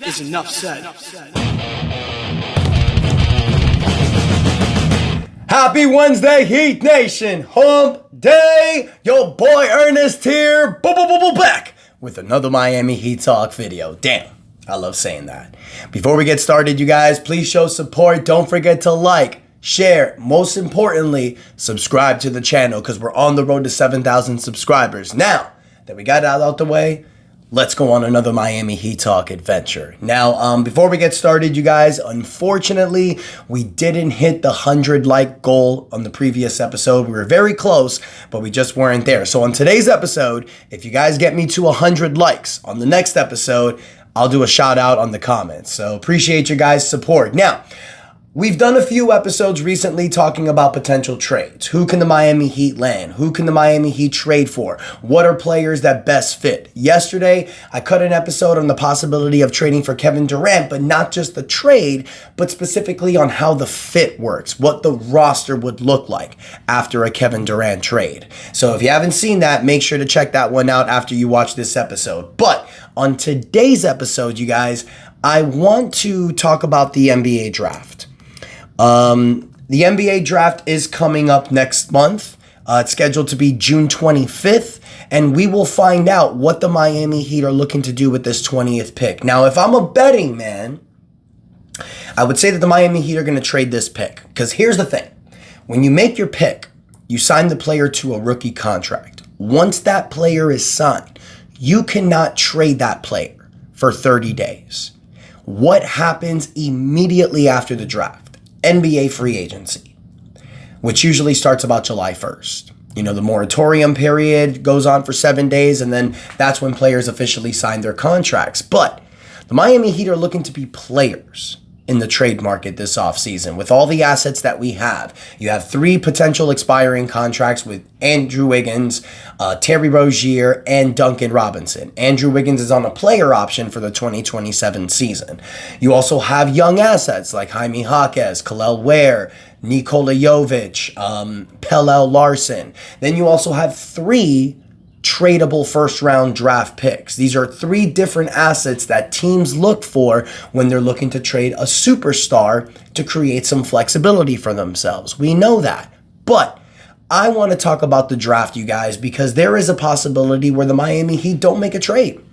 is enough said. Happy Wednesday, Heat Nation! Hump Day! Your boy Ernest here, back with another Miami Heat Talk video. Damn, I love saying that. Before we get started, you guys, please show support. Don't forget to like, share, most importantly, subscribe to the channel because we're on the road to 7,000 subscribers. Now that we got that out the way, let's go on another Miami Heat Talk adventure. Now, before we get started, you guys, unfortunately, we didn't hit the 100 like goal on the previous episode. We were very close, but we just weren't there. So on today's episode, if you guys get me to 100 likes on the next episode, I'll do a shout out on the comments. So appreciate your guys' support. Now, we've done a few episodes recently talking about potential trades. Who can the Miami Heat land? Who can the Miami Heat trade for? What are players that best fit? Yesterday, I cut an episode on the possibility of trading for Kevin Durant, but not just the trade, but specifically on how the fit works, what the roster would look like after a Kevin Durant trade. So if you haven't seen that, make sure to check that one out after you watch this episode. But on today's episode, you guys, I want to talk about the NBA draft. The NBA draft is coming up next month. It's scheduled to be June 25th, and we will find out what the Miami Heat are looking to do with this 20th pick. Now, if I'm a betting man, I would say that the Miami Heat are going to trade this pick, because here's the thing. When you make your pick, you sign the player to a rookie contract. Once that player is signed, you cannot trade that player for 30 days. What happens immediately after the draft? NBA free agency, which usually starts about July 1st. You know, the moratorium period goes on for 7 days, and then that's when players officially sign their contracts. But the Miami Heat are looking to be players in the trade market this offseason. With all the assets that we have, you have 3 potential expiring contracts with Andrew Wiggins, Terry Rozier, and Duncan Robinson. Andrew Wiggins is on a player option for the 2027 season. You also have young assets like Jaime Jaquez, Kel'el Ware, Nikola Jovic, Pelle Larson. Then you also have 3 tradable first-round draft picks. These are 3 different assets that teams look for when they're looking to trade a superstar to create some flexibility for themselves. We know that. But I want to talk about the draft, you guys, because there is a possibility where the Miami Heat don't make a trade,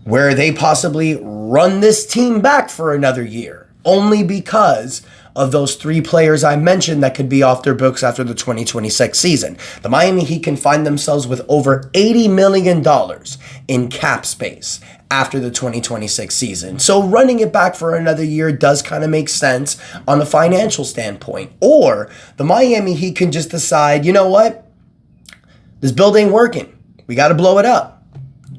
where they possibly run this team back for another year, only because of those 3 players I mentioned that could be off their books after the 2026 season. The Miami Heat can find themselves with over $80 million in cap space after the 2026 season. So running it back for another year does kind of make sense on a financial standpoint. Or the Miami Heat can just decide, you know what? This build ain't working. We got to blow it up.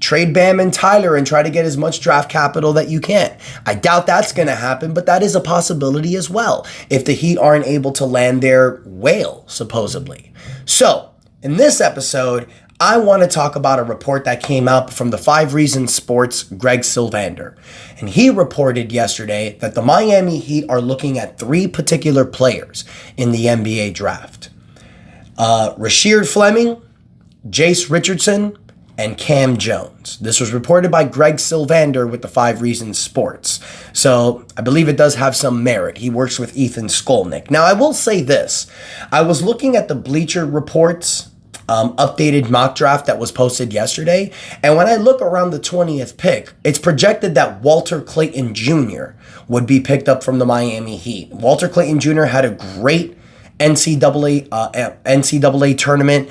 Trade Bam and Tyler and try to get as much draft capital that you can. I doubt that's going to happen, but that is a possibility as well if the Heat aren't able to land their whale, supposedly. So, in this episode, I want to talk about a report that came out from the 5 Reasons Sports' Greg Sylvander. And he reported yesterday that the Miami Heat are looking at 3 particular players in the NBA draft. Rasheer Fleming, Jase Richardson, and Kam Jones. This was reported by Greg Sylvander with the 5 Reasons Sports. So I believe it does have some merit. He works with Ethan Skolnick. Now I will say this. I was looking at the Bleacher Report's updated mock draft that was posted yesterday. And when I look around the 20th pick, it's projected that Walter Clayton Jr. would be picked up from the Miami Heat. Walter Clayton Jr. had a great NCAA tournament.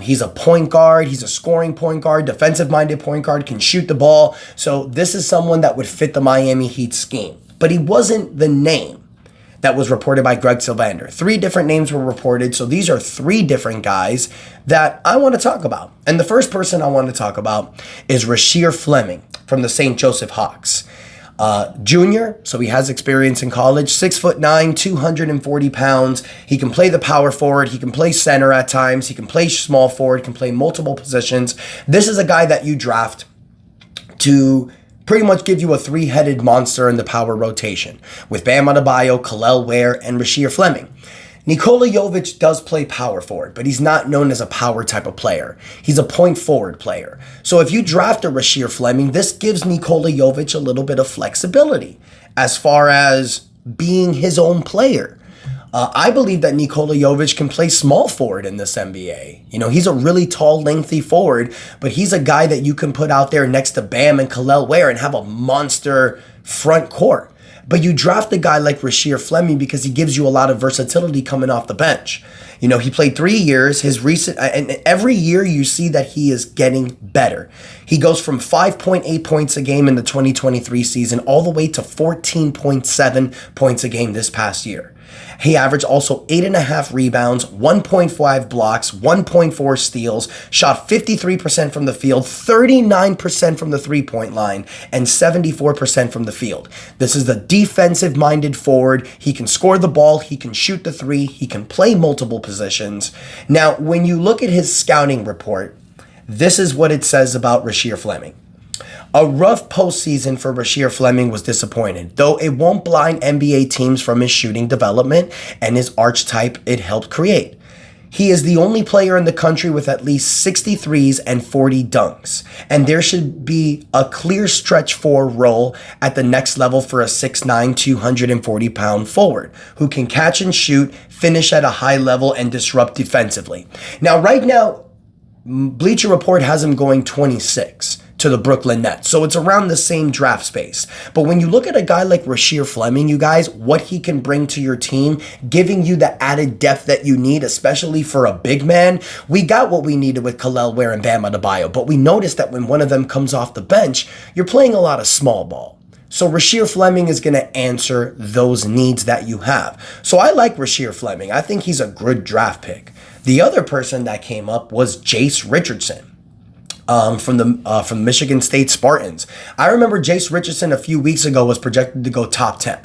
He's a point guard. He's a scoring point guard, defensive-minded point guard, can shoot the ball. So this is someone that would fit the Miami Heat scheme. But he wasn't the name that was reported by Greg Sylvander. 3 different names were reported. So these are 3 different guys that I want to talk about. And the first person I want to talk about is Rasheer Fleming from the St. Joseph Hawks. Junior, so he has experience in college, 6'9", 240 pounds. He can play the power forward. He can play center at times. He can play small forward, can play multiple positions. This is a guy that you draft to pretty much give you a 3-headed monster in the power rotation with Bam Adebayo, Kel'el Ware, and Rasheer Fleming. Nikola Jovic does play power forward, but he's not known as a power type of player. He's a point forward player. So if you draft a Rasheer Fleming, this gives Nikola Jovic a little bit of flexibility as far as being his own player. I believe that Nikola Jovic can play small forward in this NBA. You know, he's a really tall, lengthy forward, but he's a guy that you can put out there next to Bam and Kel'el Ware and have a monster front court. But you draft a guy like Rasheer Fleming because he gives you a lot of versatility coming off the bench. You know, he played 3 years. And every year you see that he is getting better. He goes from 5.8 points a game in the 2023 season all the way to 14.7 points a game this past year. He averaged also 8.5 rebounds, 1.5 blocks, 1.4 steals, shot 53% from the field, 39% from the three-point line, and 74% from the field. This is the defensive-minded forward. He can score the ball, he can shoot the three, he can play multiple positions. Now, when you look at his scouting report, this is what it says about Rasheer Fleming. A rough postseason for Rasheer Fleming was disappointing, though it won't blind NBA teams from his shooting development and his archetype it helped create. He is the only player in the country with at least 60 threes and 40 dunks, and there should be a clear stretch four role at the next level for a 6'9", 240-pound forward who can catch and shoot, finish at a high level, and disrupt defensively. Now, right now, Bleacher Report has him going 26 to the Brooklyn Nets. So it's around the same draft space. But when you look at a guy like Rasheer Fleming, you guys, what he can bring to your team, giving you the added depth that you need, especially for a big man, we got what we needed with Kel'el Ware and Bam Adebayo. But we noticed that when one of them comes off the bench, you're playing a lot of small ball. So Rasheer Fleming is going to answer those needs that you have. So I like Rasheer Fleming. I think he's a good draft pick. The other person that came up was Jase Richardson. From Michigan State Spartans. I remember Jase Richardson a few weeks ago was projected to go top 10.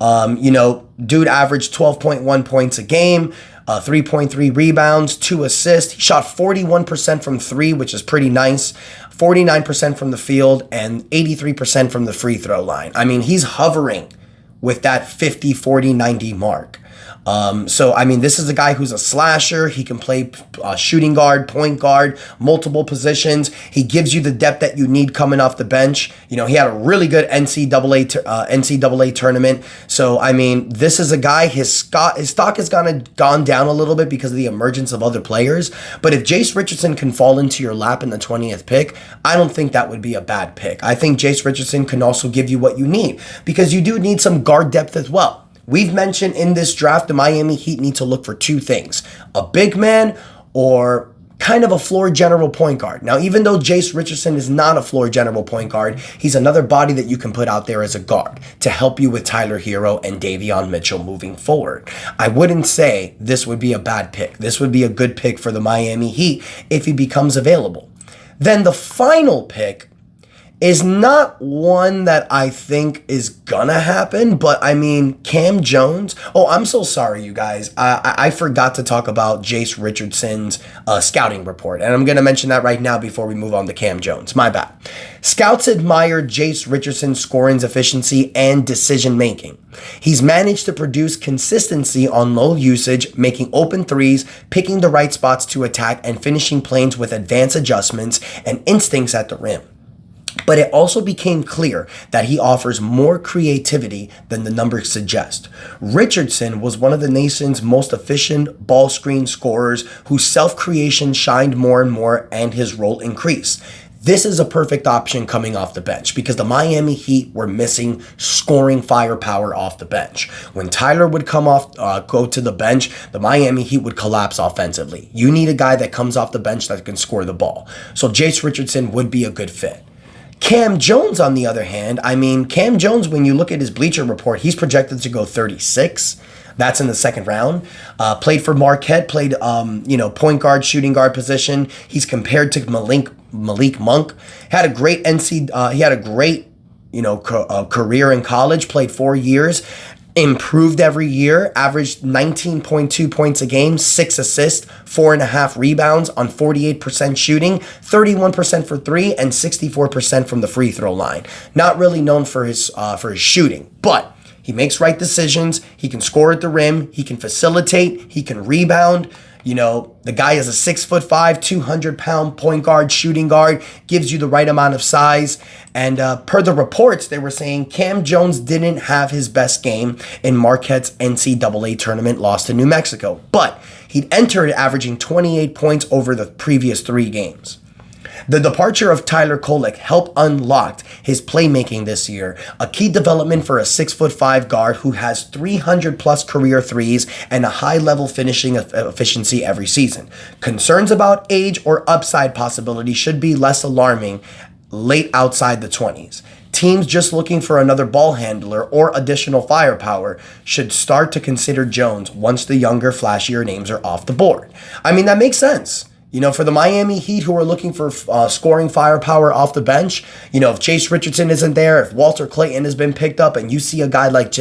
Dude averaged 12.1 points a game, 3.3 rebounds, 2 assists. He shot 41% from three, which is pretty nice, 49% from the field, and 83% from the free throw line. I mean, he's hovering with that 50, 40, 90 mark. This is a guy who's a slasher. He can play shooting guard, point guard, multiple positions. He gives you the depth that you need coming off the bench. You know, he had a really good NCAA tournament. So, I mean, this is a guy, his stock has gone down a little bit because of the emergence of other players. But if Jase Richardson can fall into your lap in the 20th pick, I don't think that would be a bad pick. I think Jase Richardson can also give you what you need because you do need some guard depth as well. We've mentioned in this draft, the Miami Heat need to look for two things: a big man or kind of a floor general point guard. Now, even though Jase Richardson is not a floor general point guard, he's another body that you can put out there as a guard to help you with Tyler Hero and Davion Mitchell moving forward. I wouldn't say this would be a bad pick. This would be a good pick for the Miami Heat if he becomes available. Then the final pick is not one that I think is gonna happen, but I mean, Kam Jones. Oh, I'm so sorry, you guys. I forgot to talk about Jase Richardson's scouting report, and I'm gonna mention that right now before we move on to Kam Jones. My bad. Scouts admire Jase Richardson's scoring efficiency and decision making. He's managed to produce consistency on low usage, making open threes, picking the right spots to attack, and finishing plays with advanced adjustments and instincts at the rim. But it also became clear that he offers more creativity than the numbers suggest. Richardson was one of the nation's most efficient ball screen scorers whose self-creation shined more and more and his role increased. This is a perfect option coming off the bench because the Miami Heat were missing scoring firepower off the bench. When Tyler would go to the bench, the Miami Heat would collapse offensively. You need a guy that comes off the bench that can score the ball. So Jase Richardson would be a good fit. Kam Jones, on the other hand, Kam Jones, when you look at his Bleacher Report, he's projected to go 36. That's in the second round. Played for Marquette, played point guard, shooting guard position. He's compared to Malik Monk. Had a great career in college. Played 4 years. Improved every year, averaged 19.2 points a game, 6 assists, 4.5 rebounds on 48% shooting, 31% for three, and 64% from the free throw line. Not really known for his shooting, but He makes right decisions. He can score at the rim. He can facilitate. He can rebound. You know, the guy is a 6'5", 200-pound point guard, shooting guard, gives you the right amount of size. And per the reports, they were saying Kam Jones didn't have his best game in Marquette's NCAA tournament loss to New Mexico, but he'd entered averaging 28 points over the previous 3 games. The departure of Tyler Kolek helped unlock his playmaking this year, a key development for a 6'5" guard who has 300-plus career threes and a high-level finishing efficiency every season. Concerns about age or upside possibility should be less alarming late outside the 20s. Teams just looking for another ball handler or additional firepower should start to consider Jones once the younger, flashier names are off the board. I mean, that makes sense. You know, for the Miami Heat who are looking for scoring firepower off the bench, you know, if Jase Richardson isn't there, if Walter Clayton has been picked up and you see a guy like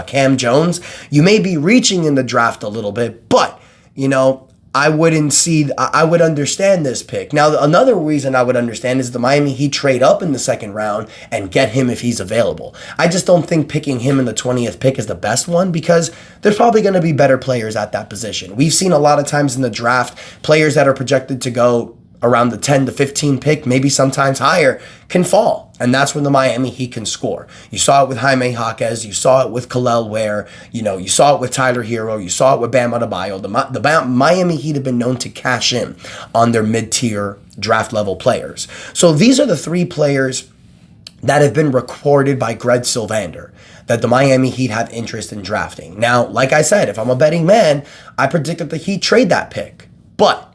Kam Jones, you may be reaching in the draft a little bit, but, you know, I would understand this pick. Now, another reason I would understand is the Miami Heat trade up in the second round and get him if he's available. I just don't think picking him in the 20th pick is the best one because there's probably going to be better players at that position. We've seen a lot of times in the draft, players that are projected to go around the 10 to 15 pick, maybe sometimes higher, can fall. And that's when the Miami Heat can score. You saw it with Jaime Jaquez. You saw it with Kel'el Ware. You know, you saw it with Tyler Hero. You saw it with Bam Adebayo. The Miami Heat have been known to cash in on their mid-tier draft level players. So these are the 3 players that have been recorded by Greg Sylvander that the Miami Heat have interest in drafting. Now, like I said, if I'm a betting man, I predict that the Heat trade that pick. But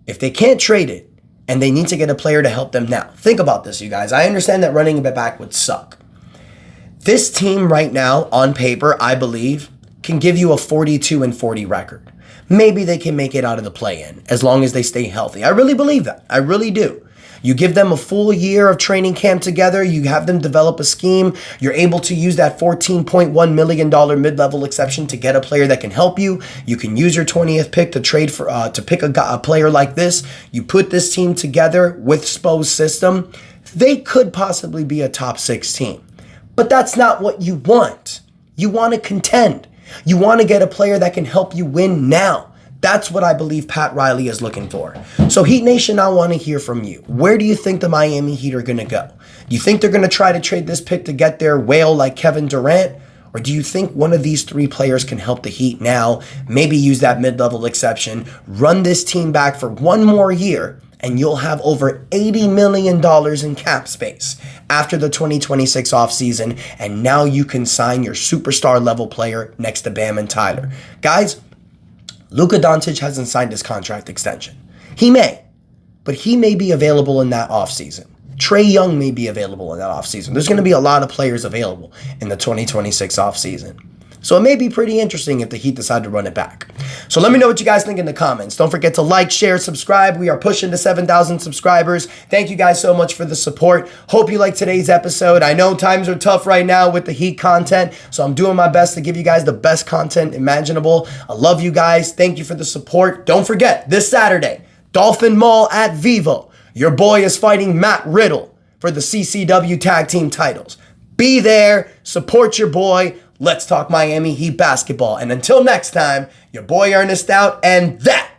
if they can't trade it and they need to get a player to help them now, think about this, you guys. I understand that running it back would suck. This team right now, on paper, I believe, can give you a 42-40 record. Maybe they can make it out of the play-in as long as they stay healthy. I really believe that. I really do. You give them a full year of training camp together. You have them develop a scheme. You're able to use that $14.1 million mid-level exception to get a player that can help you. You can use your 20th pick to trade for to pick a player like this. You put this team together with Spo's system. They could possibly be a top 6 team. But that's not what you want. You want to contend. You want to get a player that can help you win now. That's what I believe Pat Riley is looking for. So Heat Nation, I want to hear from you. Where do you think the Miami Heat are going to go? Do you think they're going to try to trade this pick to get their whale like Kevin Durant? Or do you think one of these 3 players can help the Heat now, maybe use that mid-level exception, run this team back for 1 more year, and you'll have over $80 million in cap space after the 2026 offseason, and now you can sign your superstar level player next to Bam and Tyler. Guys, Luka Doncic hasn't signed his contract extension. He may, but he may be available in that offseason. Trae Young may be available in that offseason. There's going to be a lot of players available in the 2026 offseason. So it may be pretty interesting if the Heat decide to run it back. So let me know what you guys think in the comments. Don't forget to like, share, subscribe. We are pushing to 7,000 subscribers. Thank you guys so much for the support. Hope you liked today's episode. I know times are tough right now with the Heat content, so I'm doing my best to give you guys the best content imaginable. I love you guys. Thank you for the support. Don't forget, this Saturday, Dolphin Mall at Vivo. Your boy is fighting Matt Riddle for the CCW Tag Team titles. Be there. Support your boy. Let's talk Miami Heat basketball. And until next time, your boy Ernest out, and that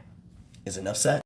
is enough said.